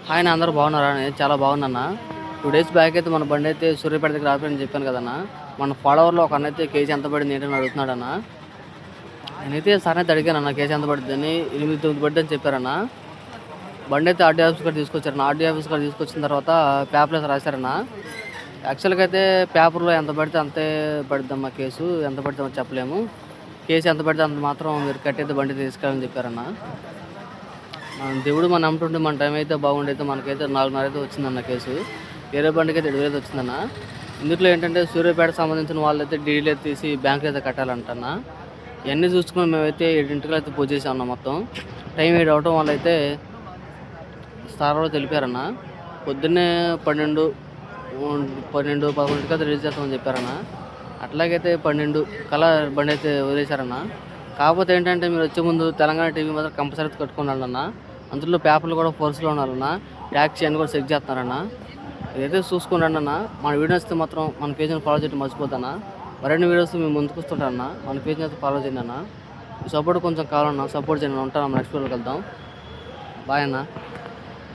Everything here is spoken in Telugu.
హాయ్ అన్న, అందరూ బాగున్నారా? నేను చాలా బాగున్నాను. 2 డేస్ బ్యాక్ అయితే మన బండి అయితే సూర్యాపేట దగ్గర ఆపిరని చెప్పాను కదన్న. మన ఫాలోవర్లో ఒక అన్న అయితే కేజీ ఎంత పడింది ఏంటని అడుగుతున్నాడన్న. నేనైతే సార్ అయితే అడిగానన్న కేజీ ఎంత పడుతుందని. 8-9 పడుతుంది అని చెప్పారన్న. బండి అయితే ఆర్డీ ఆఫీస్ కాడ తీసుకొచ్చారన్న. ఆర్డీ ఆఫీస్ కాడ తీసుకొచ్చిన తర్వాత పేపర్లో రాశారన్న. యాక్చువల్గా అయితే పేపర్లో ఎంత పడితే అంతే పడుద్దమ్మా కేసు, ఎంత పడితే చెప్పలేము. కేసు ఎంత పడితే అంత మాత్రం మీరు కట్టయితే బండి తీసుకెళ్ళని చెప్పారన్న. దేవుడు మన అమ్ముతుంటే మన టైం అయితే బాగుండైతే మనకైతే 4:30 అయితే వచ్చిందన్న కేసు. వేరే బండికి అయితే 7,000 వచ్చిందన్న. ఇందులో ఏంటంటే సూర్యాపేట సంబంధించిన వాళ్ళైతే డీడీలు అయితే తీసి బ్యాంకులో అయితే కట్టాలంటన్న. ఇవన్నీ చూసుకుని మేమైతే 7 అయితే పూజ చేసాం అన్న. మొత్తం టైం 7 అవటం వల్ల అయితే స్థానంలో తెలిపారన్న. పొద్దున్నే 12-11 అయితే రిలీజ్ చేస్తామని చెప్పారన్న. అట్లాగైతే 12 కల్లా బండి అయితే వదిలేశారన్న. కాకపోతే ఏంటంటే మీరు వచ్చే ముందు తెలంగాణ టీవీ మాత్రం కంపల్సరీ కట్టుకున్నారన్న. అందులో పేపర్లు కూడా ఫోర్స్లో ఉన్నారన్న. ట్యాక్సీ అన్ని కూడా చెక్ చేస్తున్నారన్న. ఇదైతే చూసుకున్నాను అన్న. మన వీడియోస్ మాత్రం మన పేజ్ని ఫాలో చేయడం మర్చిపోతానా. మరిన్ని వీడియోస్ మేము ముందుకు వస్తుంటానన్న. మన పేజ్ని అయితే ఫాలో చేయండి అన్న. సపోర్ట్ కొంచెం కావాలన్నా, సపోర్ట్ చేయండి. ఉంటాను, నెక్స్ట్ వీడియోకి వెళ్దాం. బాయ్ అన్న.